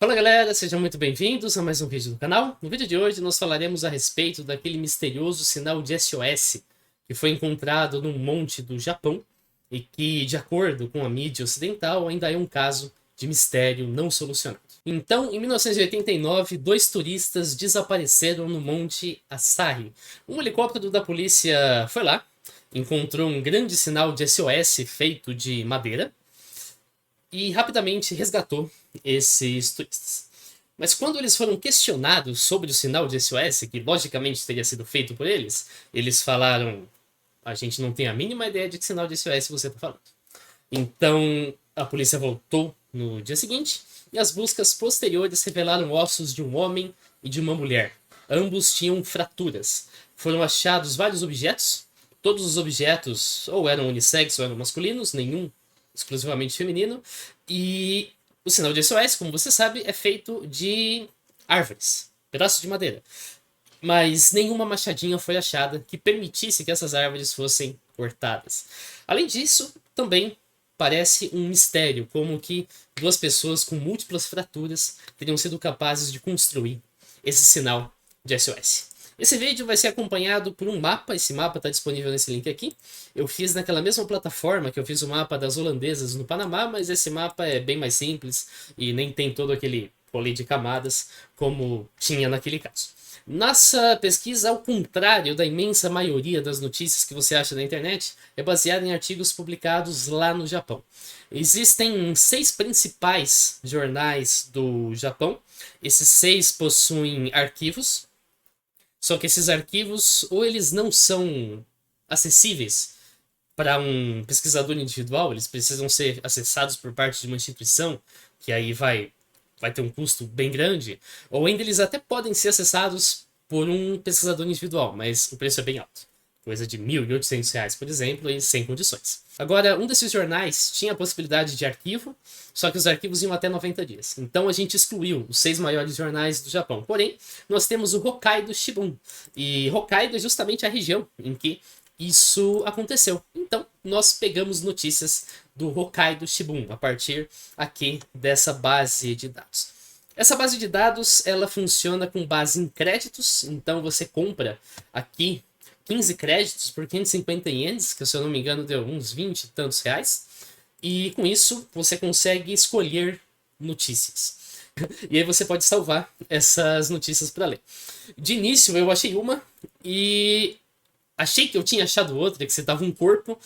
Fala galera, sejam muito bem-vindos a mais um vídeo do canal. No vídeo de hoje nós falaremos a respeito daquele misterioso sinal de SOS que foi encontrado num monte do Japão e que, de acordo com a mídia ocidental, ainda é um caso de mistério não solucionado. Então, em 1989, dois turistas desapareceram no Monte Asahi. Um helicóptero da polícia foi lá, encontrou um grande sinal de SOS feito de madeira e rapidamente resgatou esses turistas. Mas quando eles foram questionados sobre o sinal de SOS, que logicamente teria sido feito por eles, eles falaram: a gente não tem a mínima ideia de que sinal de SOS você está falando. Então a polícia voltou no dia seguinte e as buscas posteriores revelaram ossos de um homem e de uma mulher. Ambos tinham fraturas. Foram achados vários objetos. Todos os objetos ou eram unissex ou eram masculinos, nenhum exclusivamente feminino. E o sinal de SOS, como você sabe, é feito de árvores, pedaços de madeira. Mas nenhuma machadinha foi achada que permitisse que essas árvores fossem cortadas. Além disso, também parece um mistério, como que duas pessoas com múltiplas fraturas teriam sido capazes de construir esse sinal de SOS. Esse vídeo vai ser acompanhado por um mapa, esse mapa está disponível nesse link aqui. Eu fiz naquela mesma plataforma que eu fiz o mapa das holandesas no Panamá, mas esse mapa é bem mais simples e nem tem todo aquele rolê de camadas como tinha naquele caso. Nossa pesquisa, ao contrário da imensa maioria das notícias que você acha na internet, é baseada em artigos publicados lá no Japão. Existem 6 principais jornais do Japão. Esses 6 possuem arquivos. Só que esses arquivos, ou eles não são acessíveis para um pesquisador individual, eles precisam ser acessados por parte de uma instituição, que aí vai ter um custo bem grande, ou ainda eles até podem ser acessados por um pesquisador individual, mas o preço é bem alto. Coisa de R$ 1.800, por exemplo, e sem condições. Agora, um desses jornais tinha a possibilidade de arquivo, só que os arquivos iam até 90 dias. Então a gente excluiu os 6 maiores jornais do Japão. Porém, nós temos o Hokkaido Shimbun. E Hokkaido é justamente a região em que isso aconteceu. Então, nós pegamos notícias do Hokkaido Shimbun a partir aqui dessa base de dados. Essa base de dados, ela funciona com base em créditos. Então você compra aqui 15 créditos por 550 ienes, que se eu não me engano deu uns 20 e tantos reais. E com isso você consegue escolher notícias. E aí você pode salvar essas notícias para ler. De início eu achei uma e achei que eu tinha achado outra, que você tava um corpo,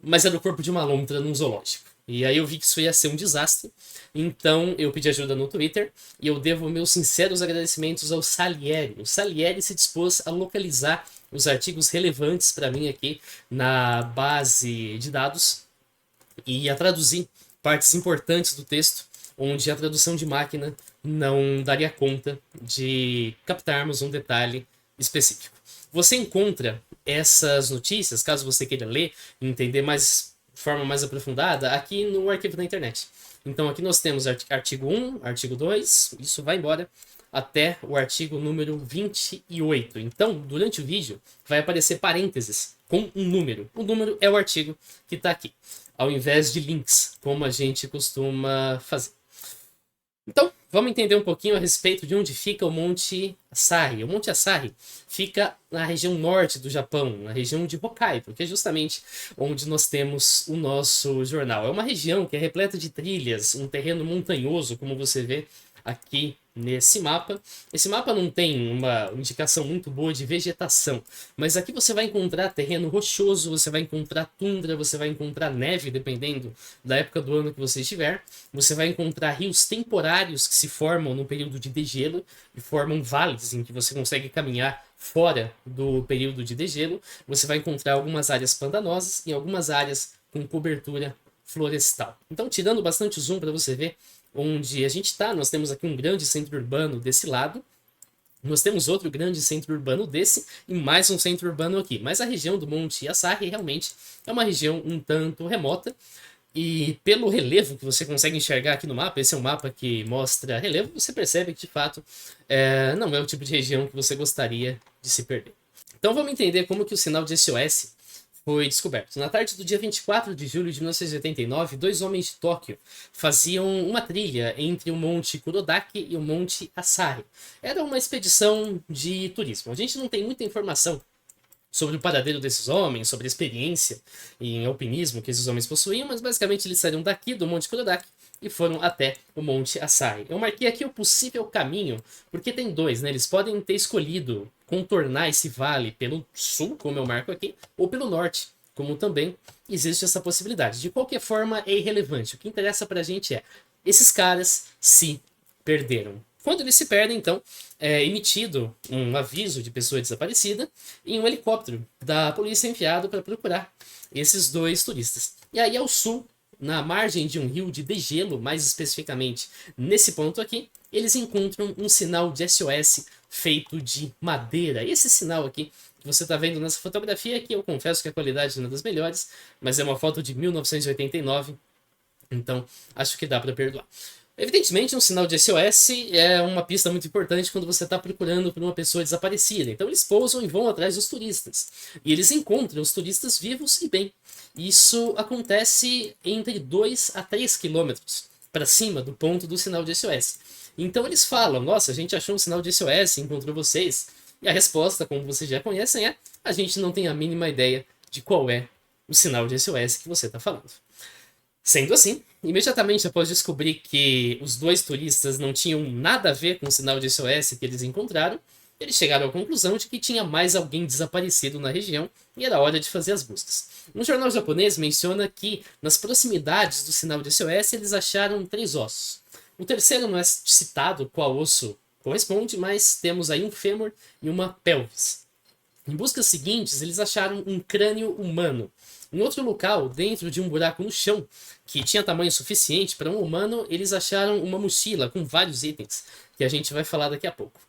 mas era o corpo de uma lontra num zoológico. E aí eu vi que isso ia ser um desastre, então eu pedi ajuda no Twitter e eu devo meus sinceros agradecimentos ao Salieri. O Salieri se dispôs a localizar os artigos relevantes para mim aqui na base de dados e a traduzir partes importantes do texto, onde a tradução de máquina não daria conta de captarmos um detalhe específico. Você encontra essas notícias, caso você queira ler e entender mais de forma mais aprofundada, aqui no arquivo da internet. Então aqui nós temos artigo 1, artigo 2, isso vai embora até o artigo número 28. Então, durante o vídeo, vai aparecer parênteses com um número. O número é o artigo que está aqui, ao invés de links, como a gente costuma fazer. Então, vamos entender um pouquinho a respeito de onde fica o Monte Asahi. O Monte Asahi fica na região norte do Japão, na região de Hokkaido, que é justamente onde nós temos o nosso jornal. É uma região que é repleta de trilhas, um terreno montanhoso, como você vê aqui nesse mapa. Esse mapa não tem uma indicação muito boa de vegetação, mas aqui você vai encontrar terreno rochoso, você vai encontrar tundra, você vai encontrar neve, dependendo da época do ano que você estiver. Você vai encontrar rios temporários que se formam no período de degelo e formam vales em que você consegue caminhar fora do período de degelo. Você vai encontrar algumas áreas pandanosas e algumas áreas com cobertura florestal. Então, tirando bastante zoom para você ver onde a gente está, nós temos aqui um grande centro urbano desse lado, nós temos outro grande centro urbano desse e mais um centro urbano aqui. Mas a região do Monte Asahi realmente é uma região um tanto remota e pelo relevo que você consegue enxergar aqui no mapa, esse é um mapa que mostra relevo, você percebe que de fato não é o tipo de região que você gostaria de se perder. Então vamos entender como que o sinal de SOS foi descoberto. Na tarde do dia 24 de julho de 1989, dois homens de Tóquio faziam uma trilha entre o Monte Kurodaki e o Monte Asahi. Era uma expedição de turismo. A gente não tem muita informação sobre o paradeiro desses homens, sobre a experiência em alpinismo que esses homens possuíam, mas basicamente eles saíram daqui do Monte Kurodaki e foram até o Monte Asahi. Eu marquei aqui o possível caminho, porque tem dois, né? Eles podem ter escolhido contornar esse vale pelo sul, como eu marco aqui, ou pelo norte, como também existe essa possibilidade. De qualquer forma, é irrelevante. O que interessa pra gente é, esses caras se perderam. Quando eles se perdem, então, é emitido um aviso de pessoa desaparecida e um helicóptero da polícia é enviado para procurar esses dois turistas. E aí, ao sul, na margem de um rio de degelo, mais especificamente nesse ponto aqui, eles encontram um sinal de SOS feito de madeira. Esse sinal aqui que você está vendo nessa fotografia aqui, eu confesso que a qualidade não é das melhores, mas é uma foto de 1989, então acho que dá para perdoar. Evidentemente, um sinal de SOS é uma pista muito importante quando você está procurando por uma pessoa desaparecida. Então eles pousam e vão atrás dos turistas. E eles encontram os turistas vivos e bem. Isso acontece entre 2 a 3 quilômetros para cima do ponto do sinal de SOS. Então eles falam, nossa, a gente achou um sinal de SOS, encontrou vocês. E a resposta, como vocês já conhecem, é a gente não tem a mínima ideia de qual é o sinal de SOS que você está falando. Sendo assim, imediatamente após descobrir que os dois turistas não tinham nada a ver com o sinal de SOS que eles encontraram, eles chegaram à conclusão de que tinha mais alguém desaparecido na região e era hora de fazer as buscas. Um jornal japonês menciona que, nas proximidades do sinal de SOS, eles acharam 3 ossos. O terceiro não é citado qual osso corresponde, mas temos aí um fêmur e uma pelvis. Em buscas seguintes, eles acharam um crânio humano. Em outro local, dentro de um buraco no chão, que tinha tamanho suficiente para um humano, eles acharam uma mochila com vários itens, que a gente vai falar daqui a pouco.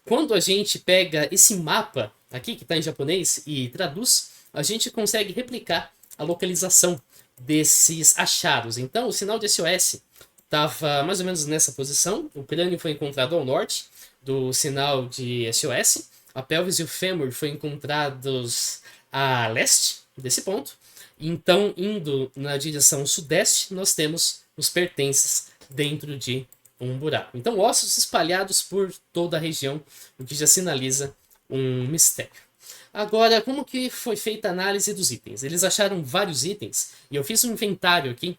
Quando a gente pega esse mapa aqui, que está em japonês, e traduz, a gente consegue replicar a localização desses achados. Então, o sinal de SOS estava mais ou menos nessa posição. O crânio foi encontrado ao norte do sinal de SOS. A pelvis e o fêmur foram encontrados a leste desse ponto. Então, indo na direção sudeste, nós temos os pertences dentro de um buraco. Então, ossos espalhados por toda a região, o que já sinaliza um mistério. Agora, como que foi feita a análise dos itens? Eles acharam vários itens e eu fiz um inventário aqui,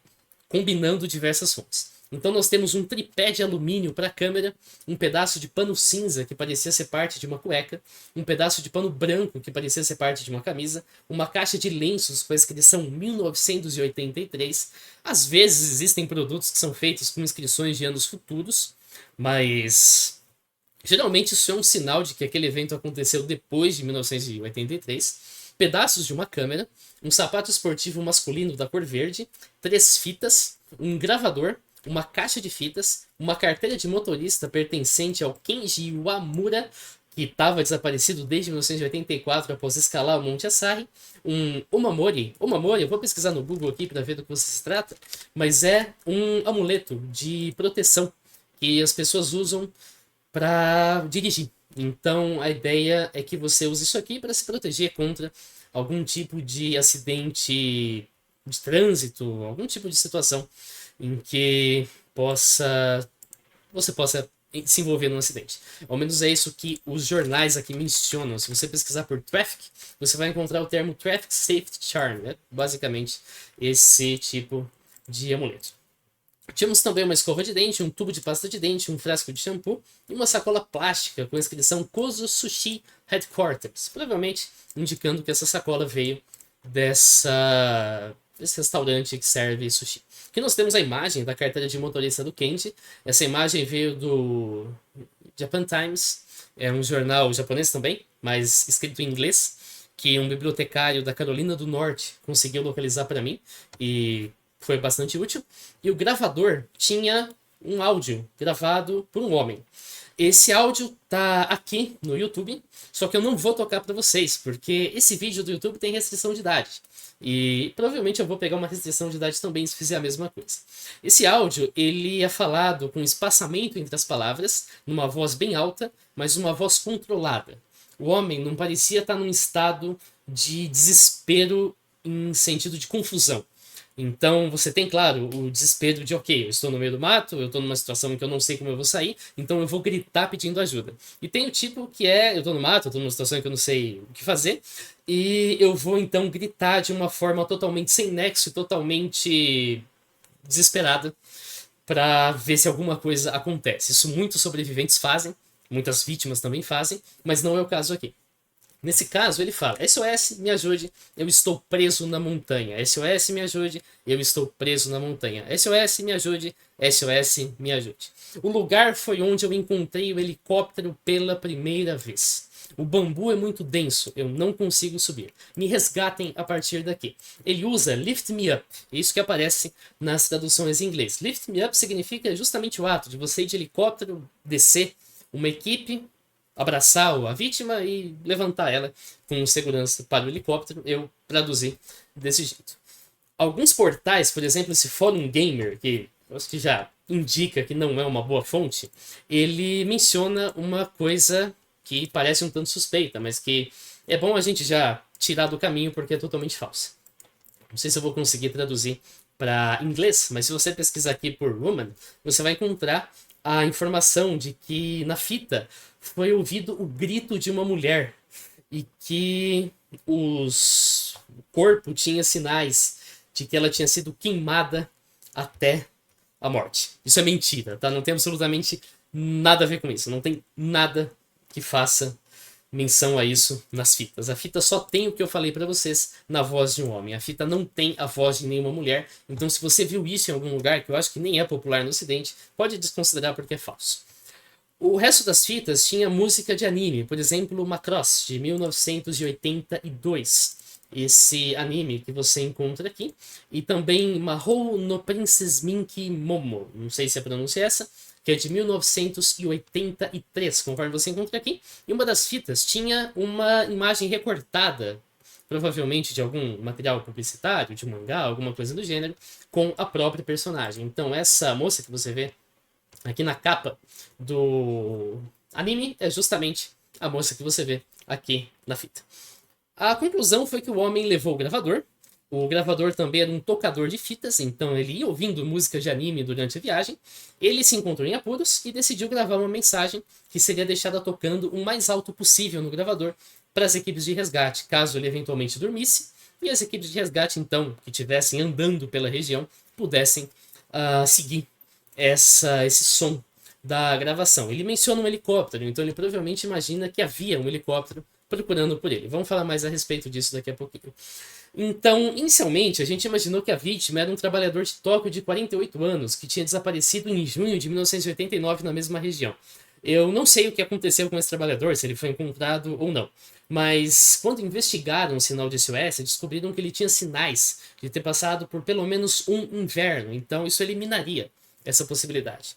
combinando diversas fontes. Então nós temos um tripé de alumínio para a câmera, um pedaço de pano cinza que parecia ser parte de uma cueca, um pedaço de pano branco que parecia ser parte de uma camisa, uma caixa de lenços com a inscrição 1983. Às vezes existem produtos que são feitos com inscrições de anos futuros, mas geralmente isso é um sinal de que aquele evento aconteceu depois de 1983. Pedaços de uma câmera, um sapato esportivo masculino da cor verde, 3 fitas, um gravador, uma caixa de fitas, uma carteira de motorista pertencente ao Kenji Iwamura, que estava desaparecido desde 1984 após escalar o Monte Asahi, um omamori, eu vou pesquisar no Google aqui para ver do que se trata, mas é um amuleto de proteção que as pessoas usam para dirigir. Então a ideia é que você use isso aqui para se proteger contra algum tipo de acidente de trânsito, algum tipo de situação em que você possa se envolver num acidente. Ao menos é isso que os jornais aqui mencionam. Se você pesquisar por traffic, você vai encontrar o termo Traffic Safety Charm, né? Basicamente esse tipo de amuleto. Tínhamos também uma escova de dente, um tubo de pasta de dente, um frasco de shampoo e uma sacola plástica com a inscrição Kozo Sushi Headquarters, provavelmente indicando que essa sacola veio desse restaurante que serve sushi. Aqui nós temos a imagem da carteira de motorista do Kenji. Essa imagem veio do Japan Times, é um jornal japonês também, mas escrito em inglês, que um bibliotecário da Carolina do Norte conseguiu localizar para mim e foi bastante útil. E o gravador tinha um áudio gravado por um homem. Esse áudio tá aqui no YouTube, só que eu não vou tocar para vocês, porque esse vídeo do YouTube tem restrição de idade. E provavelmente eu vou pegar uma restrição de idade também se fizer a mesma coisa. Esse áudio, ele é falado com espaçamento entre as palavras, numa voz bem alta, mas uma voz controlada. O homem não parecia estar num estado de desespero em sentido de confusão. Então você tem, claro, o desespero de, ok, eu estou no meio do mato, eu estou numa situação em que eu não sei como eu vou sair, então eu vou gritar pedindo ajuda. E tem o tipo que é, eu estou no mato, eu estou numa situação em que eu não sei o que fazer, e eu vou então gritar de uma forma totalmente sem nexo e totalmente desesperada para ver se alguma coisa acontece. Isso muitos sobreviventes fazem, muitas vítimas também fazem, mas não é o caso aqui. Nesse caso, ele fala: SOS, me ajude, eu estou preso na montanha. SOS, me ajude, eu estou preso na montanha. SOS, me ajude, SOS, me ajude. O lugar foi onde eu encontrei o helicóptero pela primeira vez. O bambu é muito denso, eu não consigo subir. Me resgatem a partir daqui. Ele usa lift me up, isso que aparece nas traduções em inglês. Lift me up significa justamente o ato de você ir de helicóptero, descer uma equipe, abraçar a vítima e levantar ela com segurança para o helicóptero. Eu traduzi desse jeito. Alguns portais, por exemplo, esse Fórum Gamer, que eu acho que já indica que não é uma boa fonte, ele menciona uma coisa que parece um tanto suspeita, mas que é bom a gente já tirar do caminho porque é totalmente falsa. Não sei se eu vou conseguir traduzir para inglês, mas se você pesquisar aqui por woman, você vai encontrar a informação de que na fita foi ouvido o grito de uma mulher e que o corpo tinha sinais de que ela tinha sido queimada até a morte. Isso é mentira, tá? Não tem absolutamente nada a ver com isso. Não tem nada que faça menção a isso nas fitas. A fita só tem o que eu falei para vocês na voz de um homem. A fita não tem a voz de nenhuma mulher. Então, se você viu isso em algum lugar, que eu acho que nem é popular no Ocidente, pode desconsiderar porque é falso. O resto das fitas tinha música de anime, por exemplo, Macross, de 1982. Esse anime que você encontra aqui. E também Mahou no Princess Minky Momo, não sei se a pronúncia é essa, que é de 1983, conforme você encontra aqui. E uma das fitas tinha uma imagem recortada, provavelmente de algum material publicitário, de um mangá, alguma coisa do gênero, com a própria personagem. Então essa moça que você vê aqui na capa do anime é justamente a moça que você vê aqui na fita. A conclusão foi que o homem levou o gravador. O gravador também era um tocador de fitas, então ele ia ouvindo música de anime durante a viagem. Ele se encontrou em apuros e decidiu gravar uma mensagem que seria deixada tocando o mais alto possível no gravador para as equipes de resgate, caso ele eventualmente dormisse, e as equipes de resgate, então, que estivessem andando pela região, pudessem seguir esse som da gravação. Ele menciona um helicóptero, então ele provavelmente imagina que havia um helicóptero procurando por ele. Vamos falar mais a respeito disso daqui a pouquinho. Então, inicialmente, a gente imaginou que a vítima era um trabalhador de Tóquio de 48 anos, que tinha desaparecido em junho de 1989 na mesma região. Eu não sei o que aconteceu com esse trabalhador, se ele foi encontrado ou não. Mas quando investigaram o sinal de SOS, descobriram que ele tinha sinais de ter passado por pelo menos um inverno. Então isso eliminaria essa possibilidade.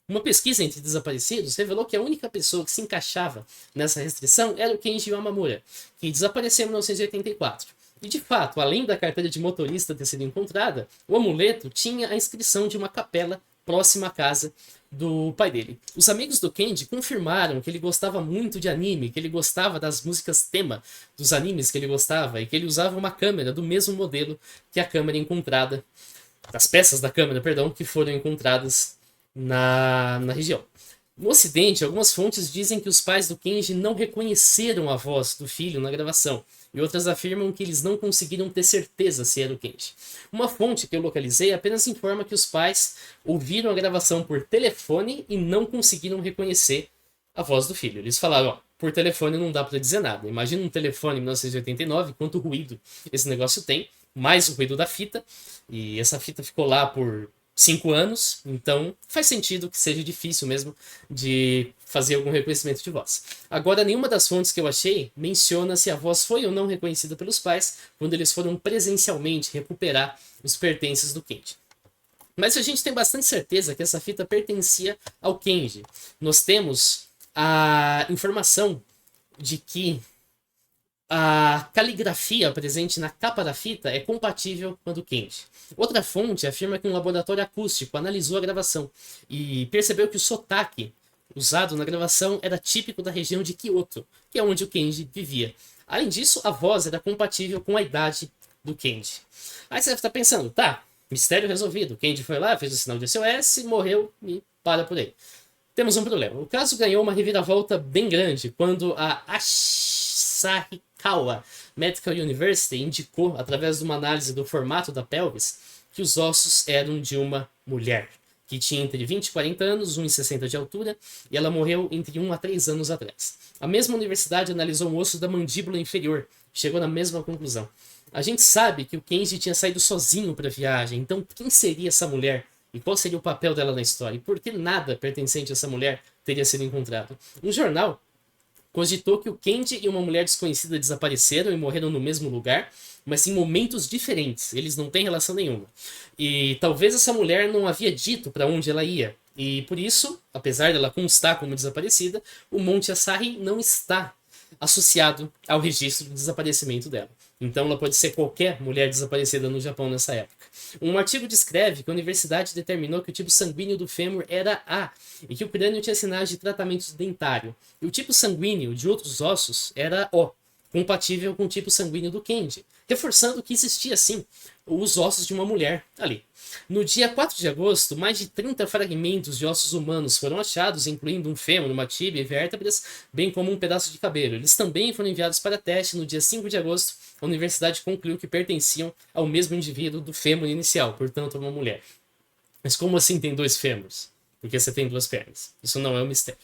Uma pesquisa entre desaparecidos revelou que a única pessoa que se encaixava nessa restrição era o Kenji Yamamura, que desapareceu em 1984. E de fato, além da carteira de motorista ter sido encontrada, o amuleto tinha a inscrição de uma capela próxima à casa do pai dele. Os amigos do Kenji confirmaram que ele gostava muito de anime, que ele gostava das músicas tema dos animes que ele gostava e que ele usava uma câmera do mesmo modelo que a câmera encontrada, das peças da câmera, perdão, que foram encontradas na região. No Ocidente, algumas fontes dizem que os pais do Kenji não reconheceram a voz do filho na gravação, e outras afirmam que eles não conseguiram ter certeza se era o Kenji. Uma fonte que eu localizei apenas informa que os pais ouviram a gravação por telefone e não conseguiram reconhecer a voz do filho. Eles falaram, ó, por telefone não dá para dizer nada. Imagina um telefone em 1989, quanto ruído esse negócio tem, mais o ruído da fita, e essa fita ficou lá por 5 anos, então faz sentido que seja difícil mesmo de fazer algum reconhecimento de voz. Agora, nenhuma das fontes que eu achei menciona se a voz foi ou não reconhecida pelos pais quando eles foram presencialmente recuperar os pertences do Kenji. Mas a gente tem bastante certeza que essa fita pertencia ao Kenji. Nós temos a informação de que a caligrafia presente na capa da fita é compatível com a do Kenji. Outra fonte afirma que um laboratório acústico analisou a gravação e percebeu que o sotaque usado na gravação era típico da região de Kyoto, que é onde o Kenji vivia. Além disso, a voz era compatível com a idade do Kenji. Aí você deve estar pensando, tá, mistério resolvido. O Kenji foi lá, fez o sinal de SOS, morreu e para por aí. Temos um problema. O caso ganhou uma reviravolta bem grande quando a Asahikawa Medical University indicou, através de uma análise do formato da pelvis, que os ossos eram de uma mulher, que tinha entre 20 e 40 anos, 1,60 de altura, e ela morreu entre 1 a 3 anos atrás. A mesma universidade analisou o osso da mandíbula inferior, e chegou na mesma conclusão. A gente sabe que o Kenji tinha saído sozinho para a viagem, então quem seria essa mulher? E qual seria o papel dela na história? E por que nada pertencente a essa mulher teria sido encontrado? Um jornal cogitou que o Kenji e uma mulher desconhecida desapareceram e morreram no mesmo lugar, mas em momentos diferentes. Eles não têm relação nenhuma. E talvez essa mulher não havia dito para onde ela ia. E por isso, apesar dela constar como desaparecida, o Monte Asahi não está associado ao registro do desaparecimento dela. Então ela pode ser qualquer mulher desaparecida no Japão nessa época. Um artigo descreve que a universidade determinou que o tipo sanguíneo do fêmur era A e que o crânio tinha sinais de tratamento dentário. E o tipo sanguíneo de outros ossos era O, compatível com o tipo sanguíneo do Kenji, reforçando que existia sim os ossos de uma mulher ali. No dia 4 de agosto, mais de 30 fragmentos de ossos humanos foram achados, incluindo um fêmur, uma tíbia e vértebras, bem como um pedaço de cabelo. Eles também foram enviados para teste no dia 5 de agosto. A universidade concluiu que pertenciam ao mesmo indivíduo do fêmur inicial, portanto, uma mulher. Mas como assim tem dois fêmurs? Porque você tem duas pernas. Isso não é um mistério.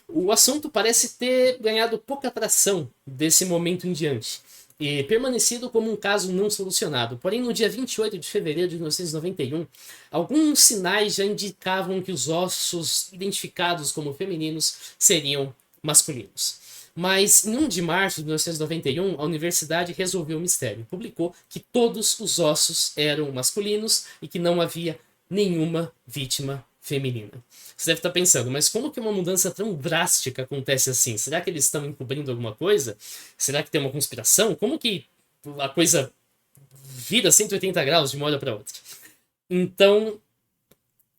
O assunto parece ter ganhado pouca atração desse momento em diante e permanecido como um caso não solucionado. Porém, no dia 28 de fevereiro de 1991, alguns sinais já indicavam que os ossos identificados como femininos seriam masculinos. Mas em 1 de março de 1991, a universidade resolveu o mistério. Publicou que todos os ossos eram masculinos e que não havia nenhuma vítima feminina. Você deve estar pensando, mas como que uma mudança tão drástica acontece assim? Será que eles estão encobrindo alguma coisa? Será que tem uma conspiração? Como que a coisa vira 180 graus de uma hora para outra? Então,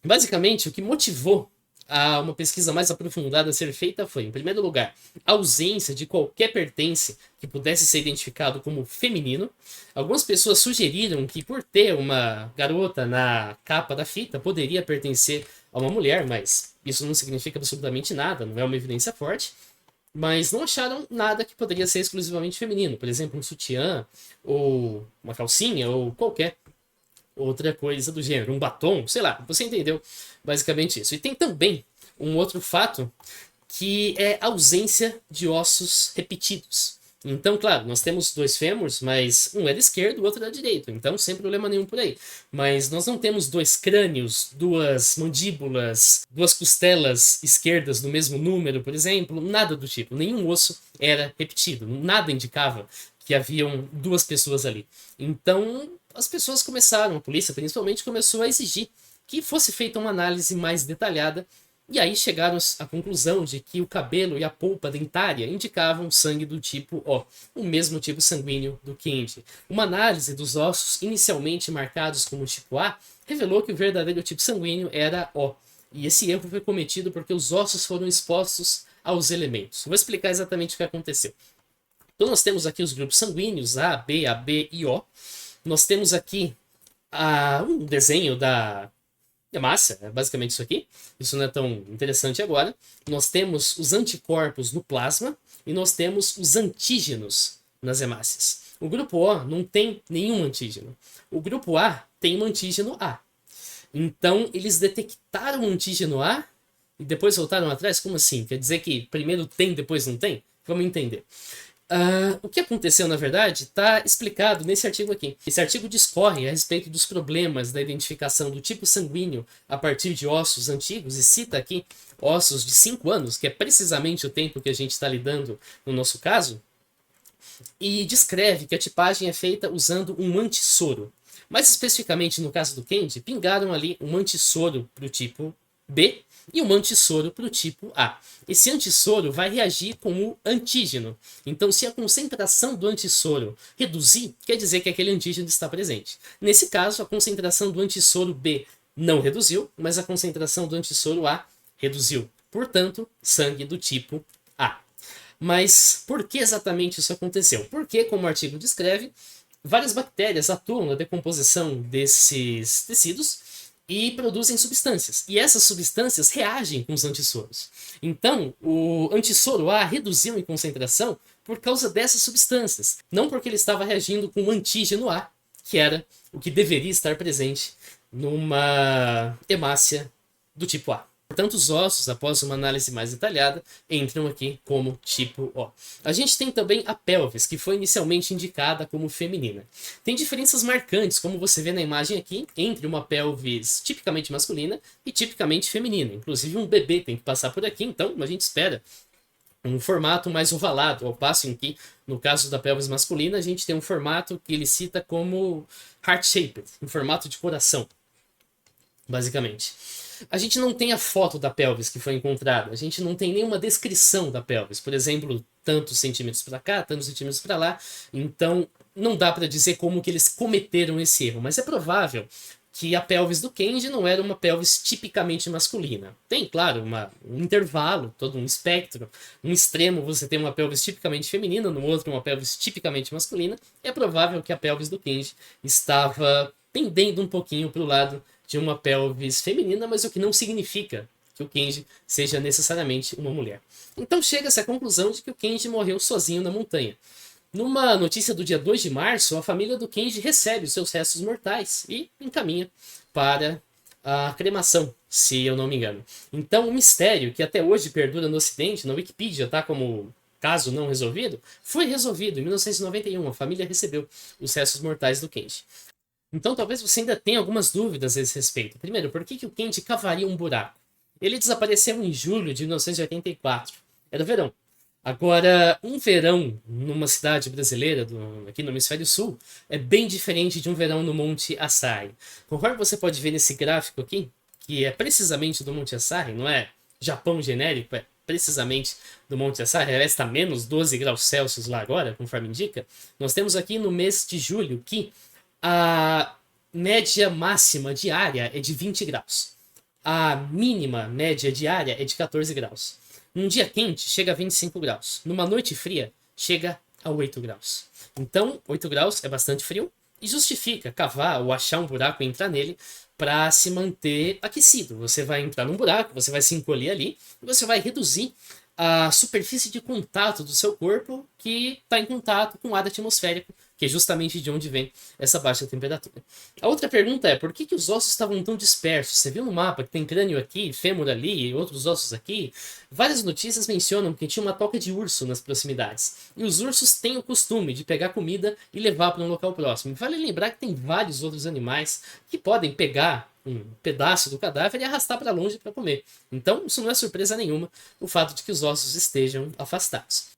basicamente, o que motivou a uma pesquisa mais aprofundada a ser feita foi, em primeiro lugar, a ausência de qualquer pertence que pudesse ser identificado como feminino. Algumas pessoas sugeriram que, por ter uma garota na capa da fita, poderia pertencer a uma mulher, mas isso não significa absolutamente nada, não é uma evidência forte. Mas não acharam nada que poderia ser exclusivamente feminino, por exemplo, um sutiã, ou uma calcinha, ou qualquer outra coisa do gênero, um batom, sei lá, você entendeu basicamente isso. E tem também um outro fato que é a ausência de ossos repetidos. Então, claro, nós temos dois fêmurs, mas um é da esquerda, o outro é da direita, então sem problema nenhum por aí. Mas nós não temos dois crânios, duas mandíbulas, duas costelas esquerdas do mesmo número, por exemplo, nada do tipo. Nenhum osso era repetido, nada indicava que haviam duas pessoas ali. Então, as pessoas começaram, a polícia principalmente, começou a exigir que fosse feita uma análise mais detalhada, e aí chegaram à conclusão de que o cabelo e a polpa dentária indicavam sangue do tipo O, o mesmo tipo sanguíneo do Kenji. Uma análise dos ossos inicialmente marcados como tipo A revelou que o verdadeiro tipo sanguíneo era O, e esse erro foi cometido porque os ossos foram expostos aos elementos. Vou explicar exatamente o que aconteceu. Então nós temos aqui os grupos sanguíneos A, B, AB e O. Nós temos aqui um desenho da hemácia, é basicamente isso aqui. Isso não é tão interessante agora. Nós temos os anticorpos no plasma e nós temos os antígenos nas hemácias. O grupo O não tem nenhum antígeno. O grupo A tem um antígeno A. Então eles detectaram o antígeno A e depois voltaram atrás? Como assim? Quer dizer que primeiro tem, depois não tem? Vamos entender. O que aconteceu, na verdade, está explicado nesse artigo aqui. Esse artigo discorre a respeito dos problemas da identificação do tipo sanguíneo a partir de ossos antigos e cita aqui ossos de 5 anos, que é precisamente o tempo que a gente está lidando no nosso caso, e descreve que a tipagem é feita usando um antissoro. Mais especificamente no caso do Kenji, pingaram ali um antissoro para o tipo B e um antissoro para o tipo A. Esse antissoro vai reagir com o antígeno. Então, se a concentração do antissoro reduzir, quer dizer que aquele antígeno está presente. Nesse caso, a concentração do antissoro B não reduziu, mas a concentração do antissoro A reduziu. Portanto, sangue do tipo A. Mas por que exatamente isso aconteceu? Porque, como o artigo descreve, várias bactérias atuam na decomposição desses tecidos e produzem substâncias. E essas substâncias reagem com os antissoros. Então, o antissoro A reduziu em concentração por causa dessas substâncias, não porque ele estava reagindo com o antígeno A, que era o que deveria estar presente numa hemácia do tipo A. Portanto, os ossos, após uma análise mais detalhada, entram aqui como tipo O. A gente tem também a pelvis, que foi inicialmente indicada como feminina. Tem diferenças marcantes, como você vê na imagem aqui, entre uma pelvis tipicamente masculina e tipicamente feminina. Inclusive, um bebê tem que passar por aqui, então a gente espera um formato mais ovalado, ao passo em que, no caso da pelvis masculina, a gente tem um formato que ele cita como heart-shaped, um formato de coração, basicamente. A gente não tem a foto da pelvis que foi encontrada, a gente não tem nenhuma descrição da pelvis, por exemplo, tantos centímetros para cá, tantos centímetros para lá, então não dá para dizer como que eles cometeram esse erro, mas é provável que a pelvis do Kenji não era uma pelvis tipicamente masculina. Tem, claro, um intervalo, todo um espectro. Um extremo você tem uma pelvis tipicamente feminina, no outro uma pelvis tipicamente masculina. É provável que a pelvis do Kenji estava pendendo um pouquinho para o lado de uma pelvis feminina, mas o que não significa que o Kenji seja necessariamente uma mulher. Então chega-se à conclusão de que o Kenji morreu sozinho na montanha. Numa notícia do dia 2 de março, a família do Kenji recebe os seus restos mortais e encaminha para a cremação, se eu não me engano. Então, o mistério que até hoje perdura no Ocidente, na Wikipedia, tá como caso não resolvido, foi resolvido em 1991. A família recebeu os restos mortais do Kenji. Então, talvez você ainda tenha algumas dúvidas a esse respeito. Primeiro, por que o Kenji cavaria um buraco? Ele desapareceu em julho de 1984. Era verão. Agora, um verão numa cidade brasileira, aqui no Hemisfério Sul, é bem diferente de um verão no Monte Açaí. Conforme você pode ver nesse gráfico aqui, que é precisamente do Monte Açaí, não é Japão genérico, é precisamente do Monte Açaí, aliás, está menos 12 graus Celsius lá agora, conforme indica. Nós temos aqui no mês de julho que a média máxima diária é de 20 graus. A mínima média diária é de 14 graus. Num dia quente, chega a 25 graus. Numa noite fria, chega a 8 graus. Então, 8 graus é bastante frio e justifica cavar ou achar um buraco e entrar nele para se manter aquecido. Você vai entrar num buraco, você vai se encolher ali e você vai reduzir a superfície de contato do seu corpo que está em contato com o ar atmosférico, que é justamente de onde vem essa baixa temperatura. A outra pergunta é, por que os ossos estavam tão dispersos? Você viu no mapa que tem crânio aqui, fêmur ali, outros ossos aqui? Várias notícias mencionam que tinha uma toca de urso nas proximidades. E os ursos têm o costume de pegar comida e levar para um local próximo. Vale lembrar que tem vários outros animais que podem pegar um pedaço do cadáver e arrastar para longe para comer. Então, isso não é surpresa nenhuma, o fato de que os ossos estejam afastados.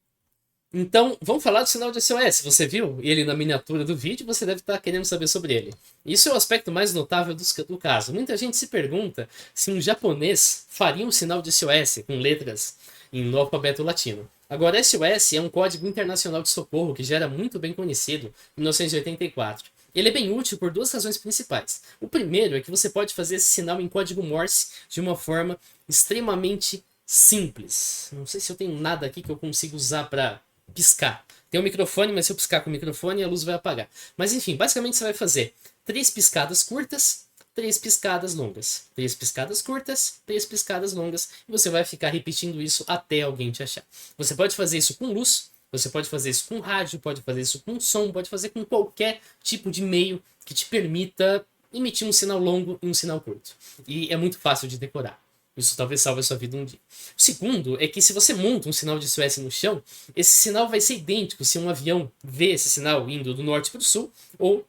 Então, vamos falar do sinal de SOS. Você viu ele na miniatura do vídeo, você deve estar querendo saber sobre ele. Isso é o aspecto mais notável do caso. Muita gente se pergunta se um japonês faria um sinal de SOS com letras no alfabeto latino. Agora, SOS é um código internacional de socorro que já era muito bem conhecido em 1984. Ele é bem útil por duas razões principais. O primeiro é que você pode fazer esse sinal em código Morse de uma forma extremamente simples. Não sei se eu tenho nada aqui que eu consiga usar para piscar. Tem um microfone, mas se eu piscar com o microfone, a luz vai apagar. Mas enfim, basicamente você vai fazer 3 piscadas curtas, 3 piscadas longas. 3 piscadas curtas, 3 piscadas longas. E você vai ficar repetindo isso até alguém te achar. Você pode fazer isso com luz, você pode fazer isso com rádio, pode fazer isso com som, pode fazer com qualquer tipo de meio que te permita emitir um sinal longo e um sinal curto. E é muito fácil de decorar. Isso talvez salve a sua vida um dia. O segundo é que se você monta um sinal de SOS no chão, esse sinal vai ser idêntico se um avião vê esse sinal indo do norte para o sul ou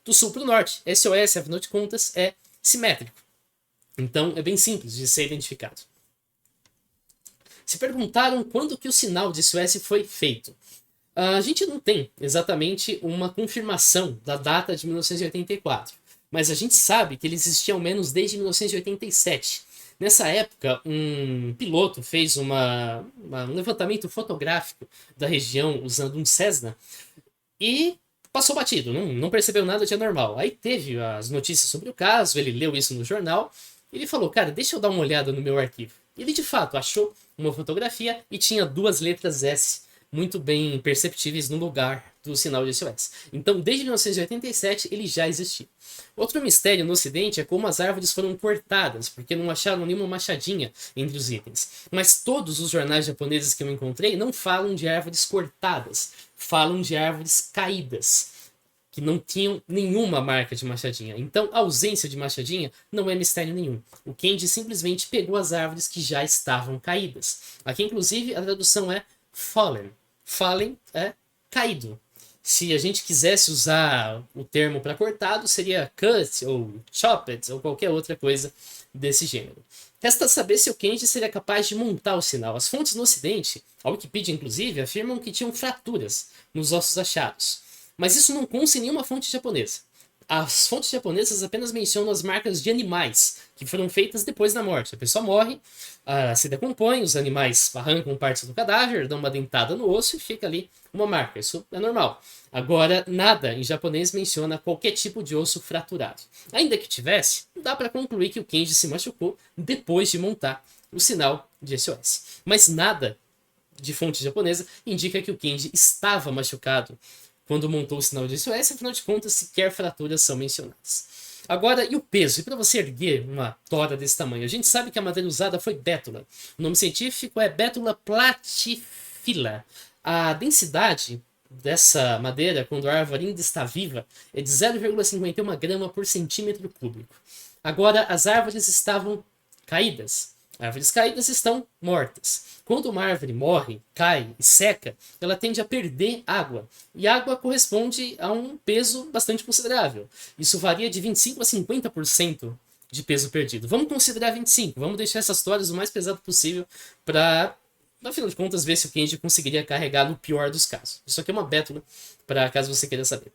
do sul para o norte. SOS, afinal de contas, é simétrico. Então é bem simples de ser identificado. Se perguntaram quando que o sinal de SOS foi feito. A gente não tem exatamente uma confirmação da data de 1984, mas a gente sabe que ele existia ao menos desde 1987. Nessa época, um piloto fez um levantamento fotográfico da região usando um Cessna e passou batido, não percebeu nada de anormal. Aí teve as notícias sobre o caso, ele leu isso no jornal e ele falou, cara, deixa eu dar uma olhada no meu arquivo. Ele de fato achou uma fotografia e tinha 2 letras S muito bem perceptíveis no lugar do sinal de SOS. Então, desde 1987, ele já existia. Outro mistério no Ocidente é como as árvores foram cortadas, porque não acharam nenhuma machadinha entre os itens. Mas todos os jornais japoneses que eu encontrei não falam de árvores cortadas, falam de árvores caídas, que não tinham nenhuma marca de machadinha. Então, a ausência de machadinha não é mistério nenhum. O Kenji simplesmente pegou as árvores que já estavam caídas. Aqui, inclusive, a tradução é fallen. Fallen é caído. Se a gente quisesse usar o termo para cortado, seria cut ou chopped ou qualquer outra coisa desse gênero. Resta saber se o Kenji seria capaz de montar o sinal. As fontes no Ocidente, a Wikipedia inclusive, afirmam que tinham fraturas nos ossos achados. Mas isso não consta em nenhuma fonte japonesa. As fontes japonesas apenas mencionam as marcas de animais que foram feitas depois da morte. A pessoa morre, se decompõe, os animais arrancam partes do cadáver, dão uma dentada no osso e fica ali uma marca. Isso é normal. Agora, nada em japonês menciona qualquer tipo de osso fraturado. Ainda que tivesse, dá para concluir que o Kenji se machucou depois de montar o sinal de SOS. Mas nada de fonte japonesa indica que o Kenji estava machucado quando montou o sinal de SOS, afinal de contas, sequer fraturas são mencionadas. Agora, e o peso? E para você erguer uma tora desse tamanho? A gente sabe que a madeira usada foi bétula. O nome científico é Bétula platyphylla. A densidade dessa madeira, quando a árvore ainda está viva, é de 0,51 grama por centímetro cúbico. Agora, as árvores estavam caídas. Árvores caídas estão mortas. Quando uma árvore morre, cai e seca, ela tende a perder água. E água corresponde a um peso bastante considerável. Isso varia de 25% a 50% de peso perdido. Vamos considerar 25%. Vamos deixar essas histórias o mais pesado possível para, afinal de contas, ver se o Kenji conseguiria carregar no pior dos casos. Isso aqui é uma bétula, para caso você queira saber.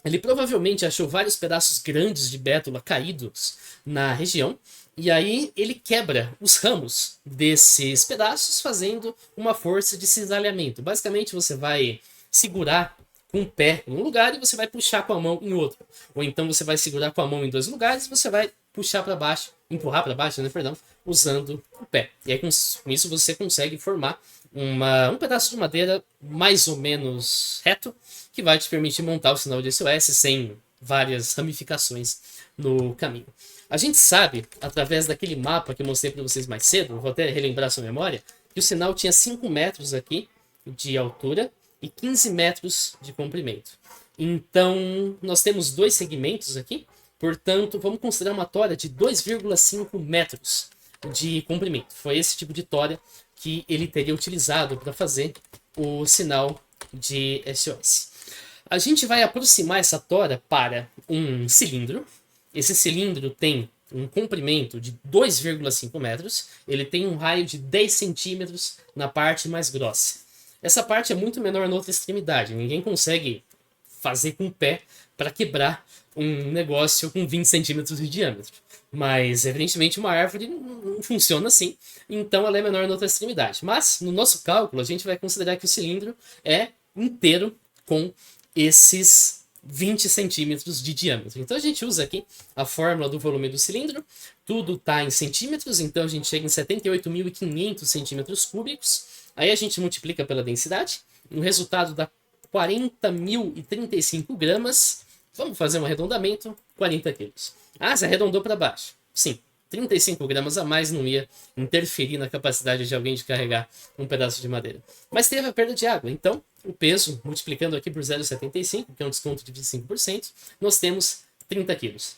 Ele provavelmente achou vários pedaços grandes de bétula caídos na região, e aí ele quebra os ramos desses pedaços, fazendo uma força de cisalhamento. Basicamente, você vai segurar com o pé em um lugar e você vai puxar com a mão em outro. Ou então você vai segurar com a mão em dois lugares e você vai puxar para baixo, empurrar para baixo, né, perdão, usando o pé. E aí com isso você consegue formar um pedaço de madeira mais ou menos reto, que vai te permitir montar o sinal de SOS sem várias ramificações no caminho. A gente sabe, através daquele mapa que eu mostrei para vocês mais cedo, vou até relembrar sua memória, que o sinal tinha 5 metros aqui de altura e 15 metros de comprimento. Então, nós temos dois segmentos aqui, portanto, vamos considerar uma tora de 2,5 metros de comprimento. Foi esse tipo de tora que ele teria utilizado para fazer o sinal de SOS. A gente vai aproximar essa tora para um cilindro. Esse cilindro tem um comprimento de 2,5 metros, ele tem um raio de 10 centímetros na parte mais grossa. Essa parte é muito menor na outra extremidade, ninguém consegue fazer com o pé para quebrar um negócio com 20 centímetros de diâmetro. Mas, evidentemente, uma árvore não funciona assim, então ela é menor na outra extremidade. Mas, no nosso cálculo, a gente vai considerar que o cilindro é inteiro com esses 20 centímetros de diâmetro. Então a gente usa aqui a fórmula do volume do cilindro, tudo está em centímetros, então a gente chega em 78.500 centímetros cúbicos, aí a gente multiplica pela densidade, o resultado dá 40.035 gramas, vamos fazer um arredondamento, 40 quilos. Ah, você arredondou para baixo. Sim, 35 gramas a mais não ia interferir na capacidade de alguém de carregar um pedaço de madeira. Mas teve a perda de água, então o peso, multiplicando aqui por 0,75, que é um desconto de 25%, nós temos 30 quilos.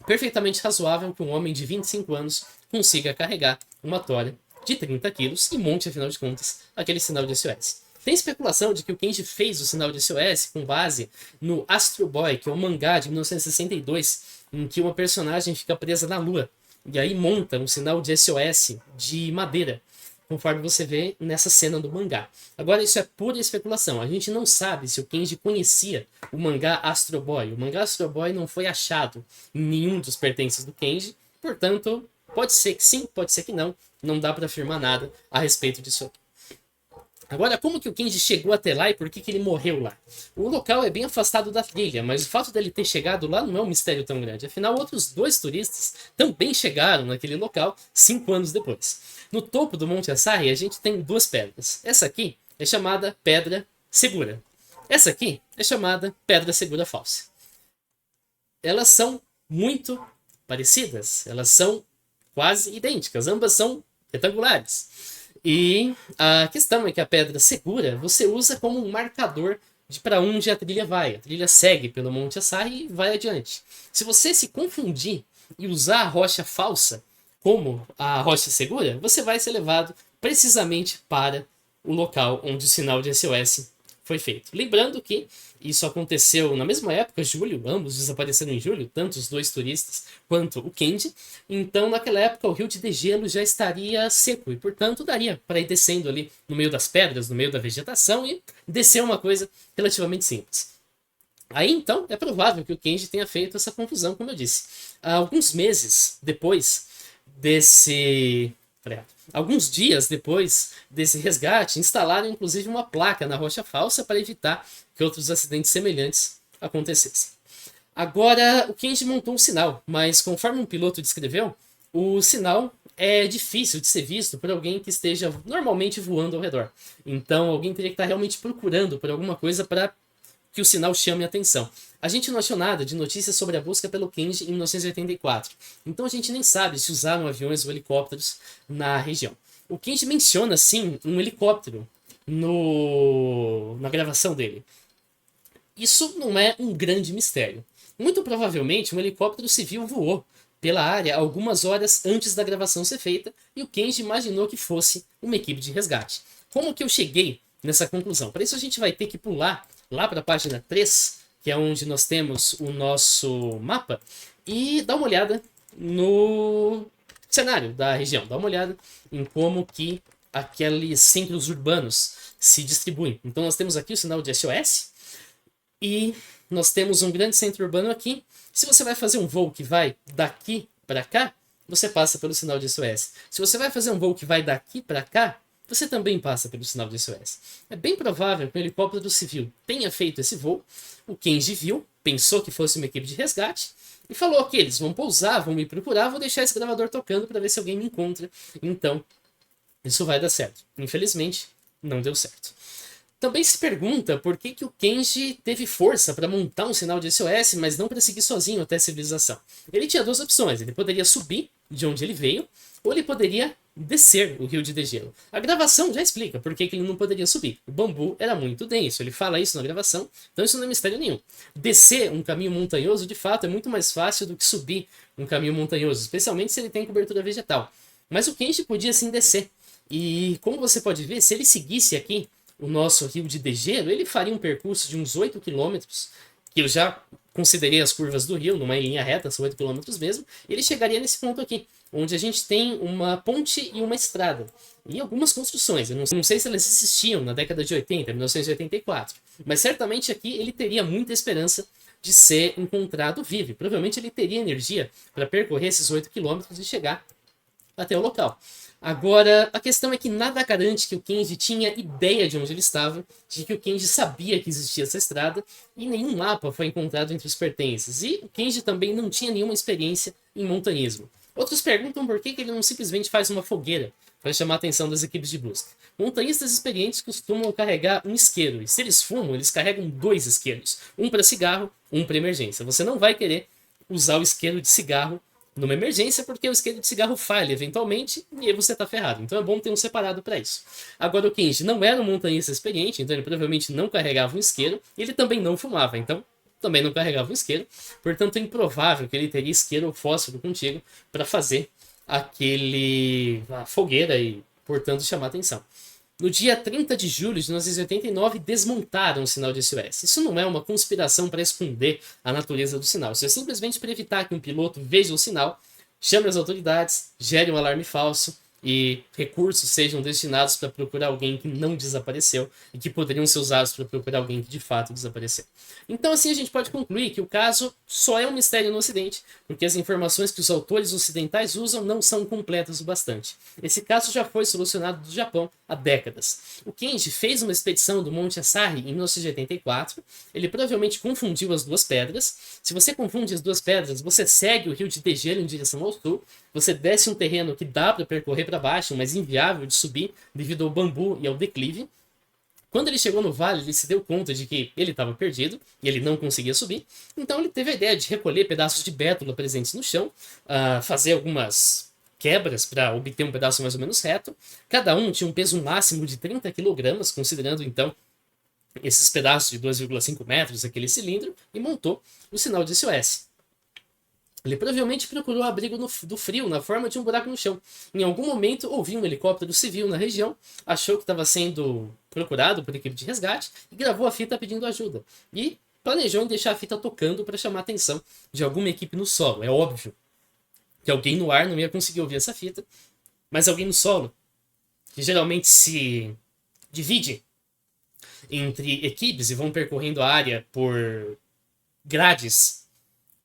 Perfeitamente razoável que um homem de 25 anos consiga carregar uma tora de 30 quilos e monte, afinal de contas, aquele sinal de SOS. Tem especulação de que o Kenji fez o sinal de SOS com base no Astro Boy, que é um mangá de 1962, em que uma personagem fica presa na lua e aí monta um sinal de SOS de madeira, conforme você vê nessa cena do mangá. Agora, isso é pura especulação. A gente não sabe se o Kenji conhecia o mangá Astro Boy. O mangá Astro Boy não foi achado em nenhum dos pertences do Kenji, portanto, pode ser que sim, pode ser que não. Não dá para afirmar nada a respeito disso aqui. Agora, como que o Kenji chegou até lá e por que ele morreu lá? O local é bem afastado da trilha, mas o fato dele ter chegado lá não é um mistério tão grande. Afinal, outros 2 turistas também chegaram naquele local 5 anos depois. No topo do Monte Asahi, a gente tem 2 pedras. Essa aqui é chamada pedra segura. Essa aqui é chamada pedra segura falsa. Elas são muito parecidas, elas são quase idênticas, ambas são retangulares. E a questão é que a pedra segura você usa como um marcador de para onde a trilha vai. A trilha segue pelo Monte Assari e vai adiante. Se você se confundir e usar a rocha falsa como a rocha segura, você vai ser levado precisamente para o local onde o sinal de SOS foi feito. Lembrando que isso aconteceu na mesma época, julho, ambos desapareceram em julho, tanto os dois turistas quanto o Kenji. Então, naquela época, o rio de degelo já estaria seco e, portanto, daria para ir descendo ali no meio das pedras, no meio da vegetação e descer uma coisa relativamente simples. Aí, então, é provável que o Kenji tenha feito essa confusão, como eu disse. Alguns meses depois desse... Alguns dias depois desse resgate, instalaram inclusive uma placa na rocha falsa para evitar que outros acidentes semelhantes acontecessem. Agora, o Kenji montou um sinal, mas conforme um piloto descreveu, o sinal é difícil de ser visto por alguém que esteja normalmente voando ao redor. Então, alguém teria que estar realmente procurando por alguma coisa para que o sinal chame a atenção. A gente não achou nada de notícias sobre a busca pelo Kenji em 1984, então a gente nem sabe se usaram aviões ou helicópteros na região. O Kenji menciona, sim, um helicóptero na gravação dele. Isso não é um grande mistério. Muito provavelmente um helicóptero civil voou pela área algumas horas antes da gravação ser feita e o Kenji imaginou que fosse uma equipe de resgate. Como que eu cheguei nessa conclusão? Para isso a gente vai ter que pular lá para a página 3, que é onde nós temos o nosso mapa, e dar uma olhada no cenário da região, dar uma olhada em como que aqueles centros urbanos se distribuem. Então nós temos aqui o sinal de SOS, e nós temos um grande centro urbano aqui. Se você vai fazer um voo que vai daqui para cá, você passa pelo sinal de SOS. Se você vai fazer um voo que vai daqui para cá, você também passa pelo sinal de SOS. É bem provável que um helicóptero civil tenha feito esse voo. O Kenji viu, pensou que fosse uma equipe de resgate e falou que eles vão pousar, vão me procurar, vou deixar esse gravador tocando para ver se alguém me encontra. Então, isso vai dar certo. Infelizmente, não deu certo. Também se pergunta por que o Kenji teve força para montar um sinal de SOS, mas não para seguir sozinho até a civilização. Ele tinha duas opções, ele poderia subir de onde ele veio, ou ele poderia descer o rio de degelo. A gravação já explica por que ele não poderia subir. O bambu era muito denso, ele fala isso na gravação, então isso não é mistério nenhum. Descer um caminho montanhoso, de fato, é muito mais fácil do que subir um caminho montanhoso, especialmente se ele tem cobertura vegetal. Mas o Kenji podia sim descer. E como você pode ver, se ele seguisse aqui o nosso rio de degelo, ele faria um percurso de uns 8 quilômetros, que eu já considerei as curvas do rio, numa linha reta, são 8 quilômetros mesmo, e ele chegaria nesse ponto aqui, onde a gente tem uma ponte e uma estrada, e algumas construções. Eu não sei se elas existiam na década de 80, 1984, mas certamente aqui ele teria muita esperança de ser encontrado vivo. Provavelmente ele teria energia para percorrer esses 8 quilômetros e chegar até o local. Agora, a questão é que nada garante que o Kenji tinha ideia de onde ele estava, de que o Kenji sabia que existia essa estrada, e nenhum mapa foi encontrado entre os pertences, e o Kenji também não tinha nenhuma experiência em montanhismo. Outros perguntam por que ele não simplesmente faz uma fogueira para chamar a atenção das equipes de busca. Montanhistas experientes costumam carregar um isqueiro, e se eles fumam, eles carregam 2 isqueiros, um para cigarro, um para emergência. Você não vai querer usar o isqueiro de cigarro numa emergência, porque o isqueiro de cigarro falha eventualmente e aí você tá ferrado. Então é bom ter um separado para isso. Agora o Kenji não era um montanhista experiente, então ele provavelmente não carregava um isqueiro, e ele também não fumava, então também não carregava um isqueiro. Portanto é improvável que ele teria isqueiro ou fósforo contigo para fazer a fogueira e, portanto, chamar atenção. No dia 30 de julho de 1989, desmontaram o sinal de SOS. Isso não é uma conspiração para esconder a natureza do sinal. Isso é simplesmente para evitar que um piloto veja o sinal, chame as autoridades, gere um alarme falso e recursos sejam destinados para procurar alguém que não desapareceu e que poderiam ser usados para procurar alguém que de fato desapareceu. Então assim a gente pode concluir que o caso só é um mistério no Ocidente, porque as informações que os autores ocidentais usam não são completas o bastante. Esse caso já foi solucionado do Japão há décadas. O Kenji fez uma expedição do Monte Assari em 1984, ele provavelmente confundiu as duas pedras. Se você confunde as duas pedras, você segue o rio de degelo em direção ao sul, você desce um terreno que dá para percorrer para baixo, mas inviável de subir devido ao bambu e ao declive. Quando ele chegou no vale, ele se deu conta de que ele estava perdido e ele não conseguia subir. Então ele teve a ideia de recolher pedaços de bétula presentes no chão, fazer algumas quebras para obter um pedaço mais ou menos reto. Cada um tinha um peso máximo de 30 kg, considerando então esses pedaços de 2,5 metros, aquele cilindro, e montou o sinal de SOS. Ele provavelmente procurou abrigo do frio na forma de um buraco no chão. Em algum momento ouviu um helicóptero civil na região, achou que estava sendo procurado por equipe de resgate e gravou a fita pedindo ajuda. E planejou em deixar a fita tocando para chamar a atenção de alguma equipe no solo. É óbvio que alguém no ar não ia conseguir ouvir essa fita, mas alguém no solo, que geralmente se divide entre equipes e vão percorrendo a área por grades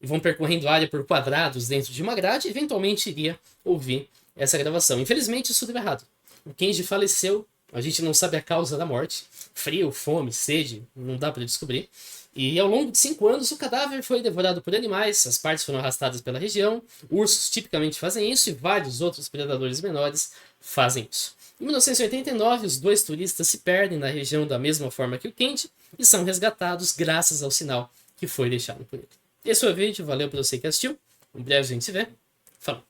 e vão percorrendo a área por quadrados dentro de uma grade, eventualmente iria ouvir essa gravação. Infelizmente, isso deu errado. O Kenji faleceu, a gente não sabe a causa da morte. Frio, fome, sede, não dá para descobrir. E ao longo de 5 anos, o cadáver foi devorado por animais, as partes foram arrastadas pela região, ursos tipicamente fazem isso e vários outros predadores menores fazem isso. Em 1989, os 2 turistas se perdem na região da mesma forma que o Kenji e são resgatados graças ao sinal que foi deixado por ele. Esse foi o vídeo, valeu por você que assistiu. Em breve a gente se vê. Falou!